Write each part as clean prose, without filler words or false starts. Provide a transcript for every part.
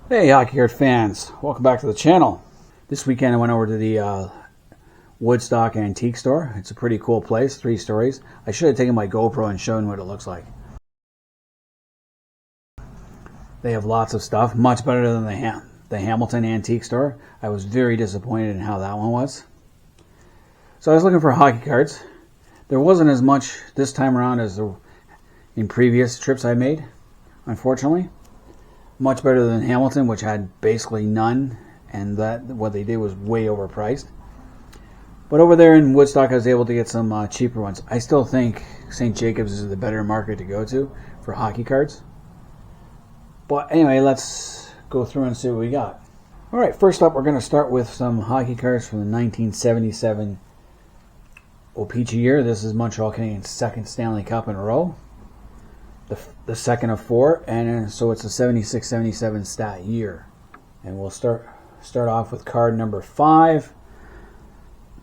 Hey hockey card fans, welcome back to the channel. This weekend I went over to the Woodstock antique store. It's a pretty cool place, 3 stories. I should have taken my GoPro and shown what it looks like. They have lots of stuff, much better than the Hamilton antique store. I was very disappointed in how that one was. So I was looking for hockey cards. There wasn't as much this time around as in previous trips I made, unfortunately. Much better than Hamilton, which had basically none, and that what they did was way overpriced. But over there in Woodstock, I was able to get some cheaper ones. I still think St. Jacobs is the better market to go to for hockey cards. But anyway, let's go through and see what we got. All right, first up, we're going to start with some hockey cards from the 1977 O-PEE-CHEE year. This is Montreal Canadiens' second Stanley Cup in a row. The second of 4, and so it's a 76-77 stat year. And we'll start off with card number 5.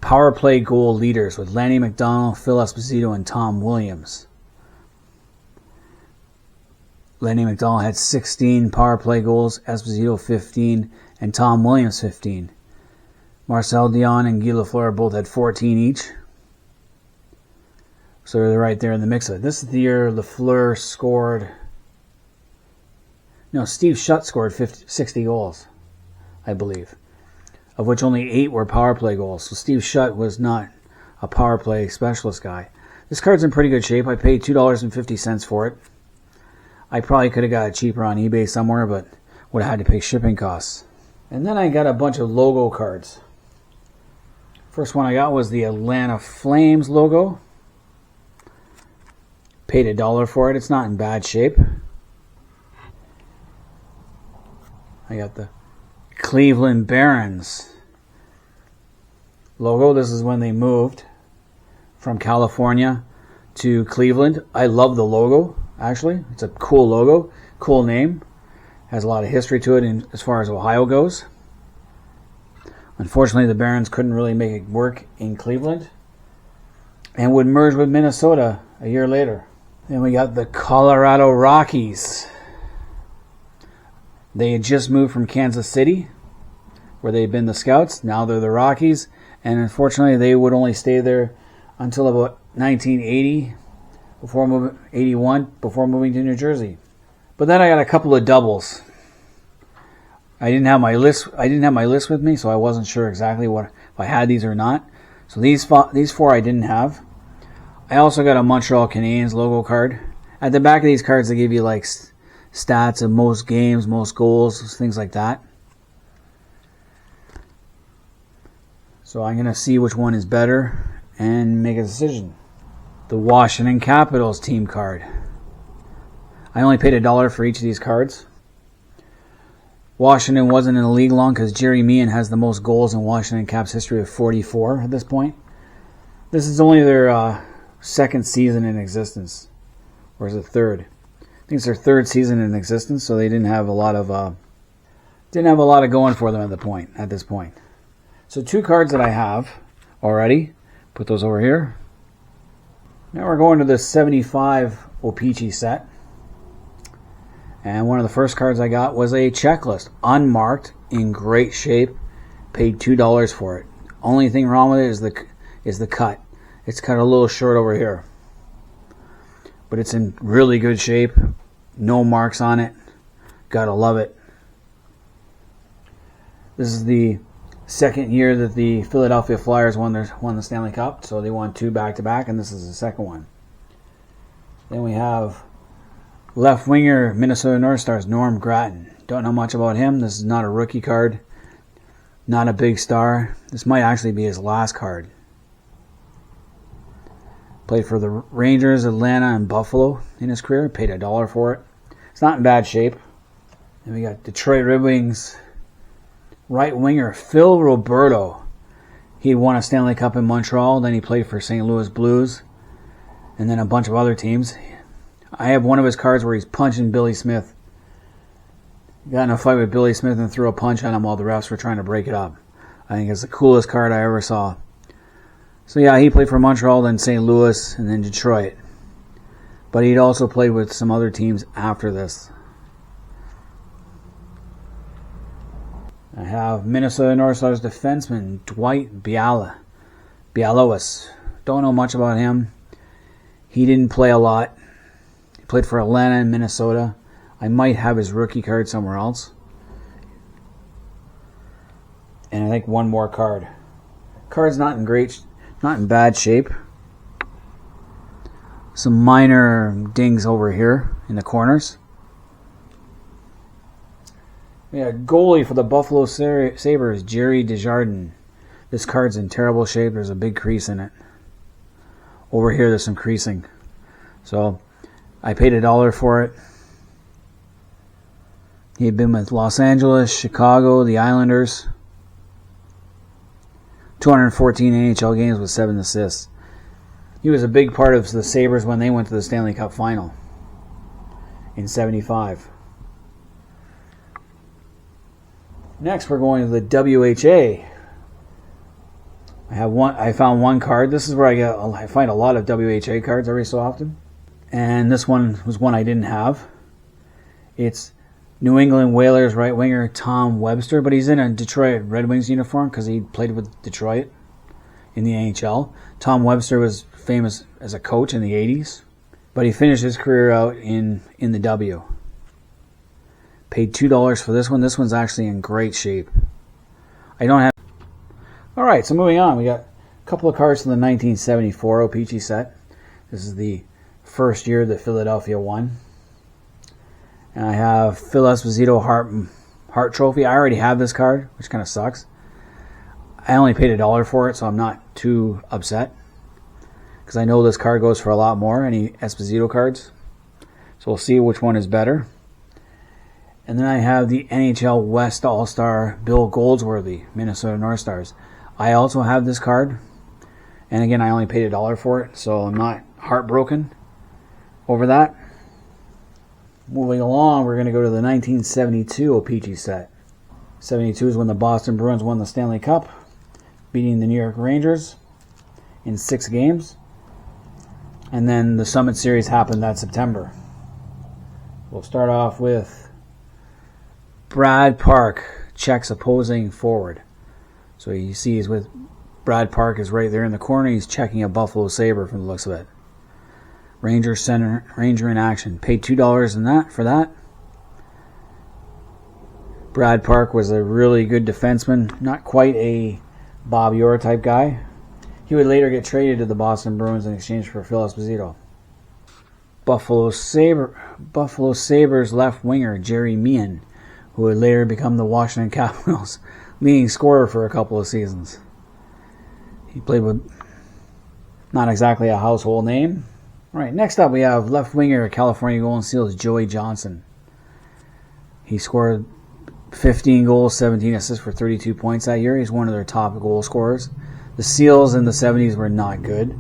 Power play goal leaders with Lanny McDonald, Phil Esposito, and Tom Williams. Lanny McDonald had 16 power play goals, Esposito 15, and Tom Williams 15. Marcel Dion and Guy Lafleur both had 14 each. So they're right there in the mix of it. This is the year Lafleur scored... No, Steve Shutt scored 60 goals, I believe, of which only 8 were power play goals. So Steve Shutt was not a power play specialist guy. This card's in pretty good shape. I paid $2.50 for it. I probably could have got it cheaper on eBay somewhere, but would have had to pay shipping costs. And then I got a bunch of logo cards. First one I got was the Atlanta Flames logo. Paid $1 for it. It's not in bad shape. I got the Cleveland Barons logo. This is when they moved from California to Cleveland. I love the logo, actually. It's a cool logo, cool name. Has a lot of history to it as far as Ohio goes. Unfortunately, the Barons couldn't really make it work in Cleveland and would merge with Minnesota a year later. Then we got the Colorado Rockies. They had just moved from Kansas City, where they'd been the Scouts. Now they're the Rockies. And unfortunately, they would only stay there until about 1980, before moving to New Jersey. But then I got a couple of doubles. I didn't have my list with me, so I wasn't sure exactly if I had these or not. So these 4 I didn't have. I also got a Montreal Canadiens logo card. At the back of these cards, they give you like stats of most games, most goals, things like that. So I'm going to see which one is better and make a decision. The Washington Capitals team card. I only paid $1 for each of these cards. Washington wasn't in the league long because Jerry Meehan has the most goals in Washington Caps history of 44 at this point. This is only their second season in existence, or is it third? I think it's their third season in existence, so they didn't have a lot of going for them at this point. So 2 cards that I have already. Put those over here. Now we're going to the 75 O-PEE-CHEE set. And one of the first cards I got was a checklist, unmarked, in great shape. Paid $2 for it. Only thing wrong with it is the cut. It's cut a little short over here. But it's in really good shape. No marks on it. Gotta love it. This is the second year that the Philadelphia Flyers won the Stanley Cup. So they won 2 back-to-back, and this is the second one. Then we have left winger Minnesota North Stars Norm Gratton. Don't know much about him. This is not a rookie card. Not a big star. This might actually be his last card. Played for the Rangers, Atlanta, and Buffalo in his career. Paid $1 for it. It's not in bad shape. Then we got Detroit Red Wings right winger Phil Roberto. He won a Stanley Cup in Montreal. Then he played for St. Louis Blues. And then a bunch of other teams. I have one of his cards where he's punching Billy Smith. Got in a fight with Billy Smith and threw a punch on him while the refs were trying to break it up. I think it's the coolest card I ever saw. So yeah, he played for Montreal, then St. Louis, and then Detroit. But he'd also played with some other teams after this. I have Minnesota North Stars defenseman Dwight Bialowis. Don't know much about him. He didn't play a lot. He played for Atlanta and Minnesota. I might have his rookie card somewhere else. And I think one more card. Card's not in bad shape. Some minor dings over here in the corners. We got goalie for the Buffalo Sabres, Jerry Desjardins. This card's in terrible shape. There's a big crease in it. Over here, there's some creasing. So, I paid $1 for it. He had been with Los Angeles, Chicago, the Islanders. 214 NHL games with 7 assists. He was a big part of the Sabres when they went to the Stanley Cup Final in '75. Next, we're going to the WHA. I found one card. This is where I find a lot of WHA cards every so often. And this one was one I didn't have. It's New England Whalers right winger Tom Webster, but he's in a Detroit Red Wings uniform because he played with Detroit in the NHL. Tom Webster was famous as a coach in the 80s, but he finished his career out in the W. Paid $2 for this one. This one's actually in great shape. I don't have... Alright, so moving on. We got a couple of cards from the 1974 O-PEE-CHEE set. This is the first year that Philadelphia won. And I have Phil Esposito Hart Trophy. I already have this card, which kind of sucks. I only paid $1 for it, so I'm not too upset. Because I know this card goes for a lot more, any Esposito cards. So we'll see which one is better. And then I have the NHL West All-Star Bill Goldsworthy, Minnesota North Stars. I also have this card. And again, I only paid $1 for it, so I'm not heartbroken over that. Moving along, we're going to go to the 1972 O-PEE-CHEE set. 72 is when the Boston Bruins won the Stanley Cup, beating the New York Rangers in 6 games. And then the Summit Series happened that September. We'll start off with Brad Park, Czech's opposing forward. So you see he's with Brad Park is right there in the corner. He's checking a Buffalo Sabre from the looks of it. Ranger in action. Paid $2 for that. Brad Park was a really good defenseman. Not quite a Bob Orr type guy. He would later get traded to the Boston Bruins in exchange for Phil Esposito. Buffalo Sabres left winger Jerry Meehan, who would later become the Washington Capitals' leading scorer for a couple of seasons. He played with not exactly a household name. All right, next up we have left winger California Golden Seals Joey Johnson. He scored 15 goals, 17 assists for 32 points that year. He's one of their top goal scorers. The Seals in the 70s were not good.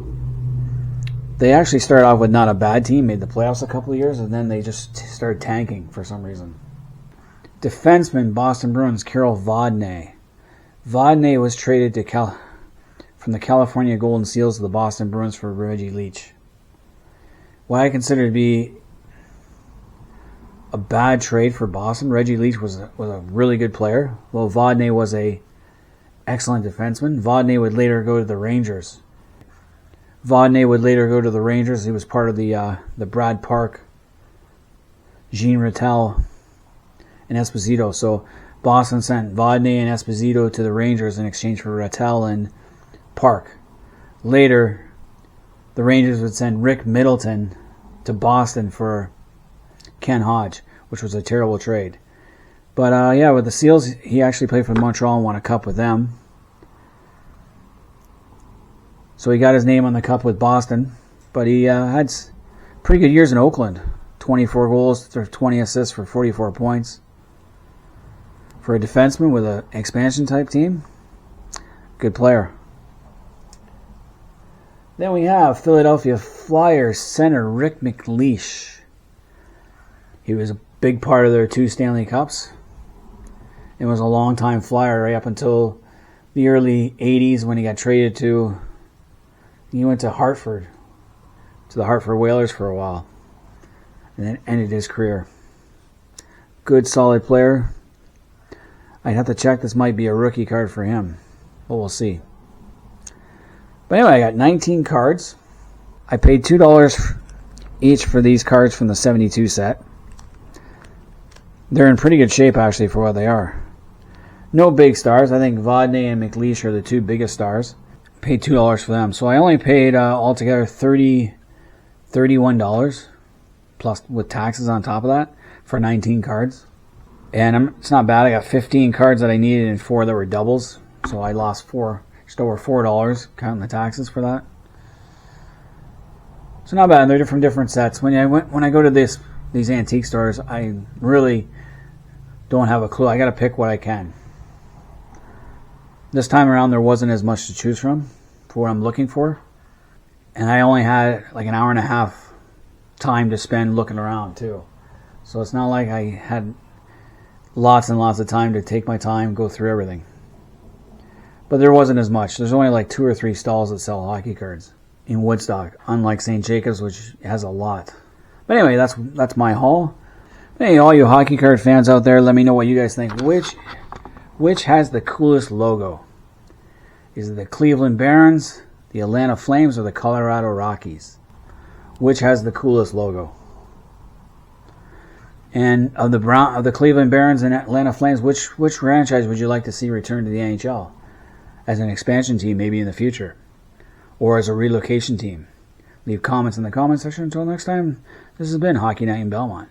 They actually started off with not a bad team, made the playoffs a couple of years, and then they just started tanking for some reason. Defenseman, Boston Bruins, Carol Vodney. Vodney was traded from the California Golden Seals to the Boston Bruins for Reggie Leach. What I consider to be a bad trade for Boston. Reggie Leach was a really good player, while Vodney was a excellent defenseman. Vodney would later go to the Rangers. He was part of the Brad Park, Jean Rattel, and Esposito. So Boston sent Vodney and Esposito to the Rangers in exchange for Rattel and Park. Later, the Rangers would send Rick Middleton to Boston for Ken Hodge, which was a terrible trade. But with the Seals, he actually played for Montreal and won a cup with them. So he got his name on the cup with Boston. But he had pretty good years in Oakland. 24 goals, 20 assists for 44 points. For a defenseman with an expansion type team, good player. Then we have Philadelphia Flyers center Rick McLeish. He was a big part of their 2 Stanley Cups. It was a long-time Flyer right up until the early 80s when he got traded to... He went to Hartford, to the Hartford Whalers for a while, and then ended his career. Good, solid player. I'd have to check. This might be a rookie card for him, but we'll see. But anyway, I got 19 cards. I paid $2 each for these cards from the 72 set. They're in pretty good shape, actually, for what they are. No big stars. I think Vodney and McLeish are the two biggest stars. Paid $2 for them. So I only paid altogether $31, plus with taxes on top of that, for 19 cards. And it's not bad. I got 15 cards that I needed and 4 that were doubles. So I lost just over $4, counting the taxes for that. So not bad. They're from different sets. When I go to these antique stores, I really don't have a clue. I got to pick what I can. This time around, there wasn't as much to choose from for what I'm looking for. And I only had like an hour and a half time to spend looking around too. So it's not like I had lots and lots of time to take my time, go through everything. But there wasn't as much. There's only like 2 or 3 stalls that sell hockey cards in Woodstock, unlike St. Jacobs, which has a lot. But anyway, that's my haul. Hey, all you hockey card fans out there, let me know what you guys think. Which has the coolest logo? Is it the Cleveland Barons, the Atlanta Flames, or the Colorado Rockies? Which has the coolest logo? And of the Cleveland Barons and Atlanta Flames, which franchise would you like to see return to the NHL as an expansion team, maybe in the future, or as a relocation team? Leave comments in the comment section. Until next time, this has been Hockey Night in Belmont.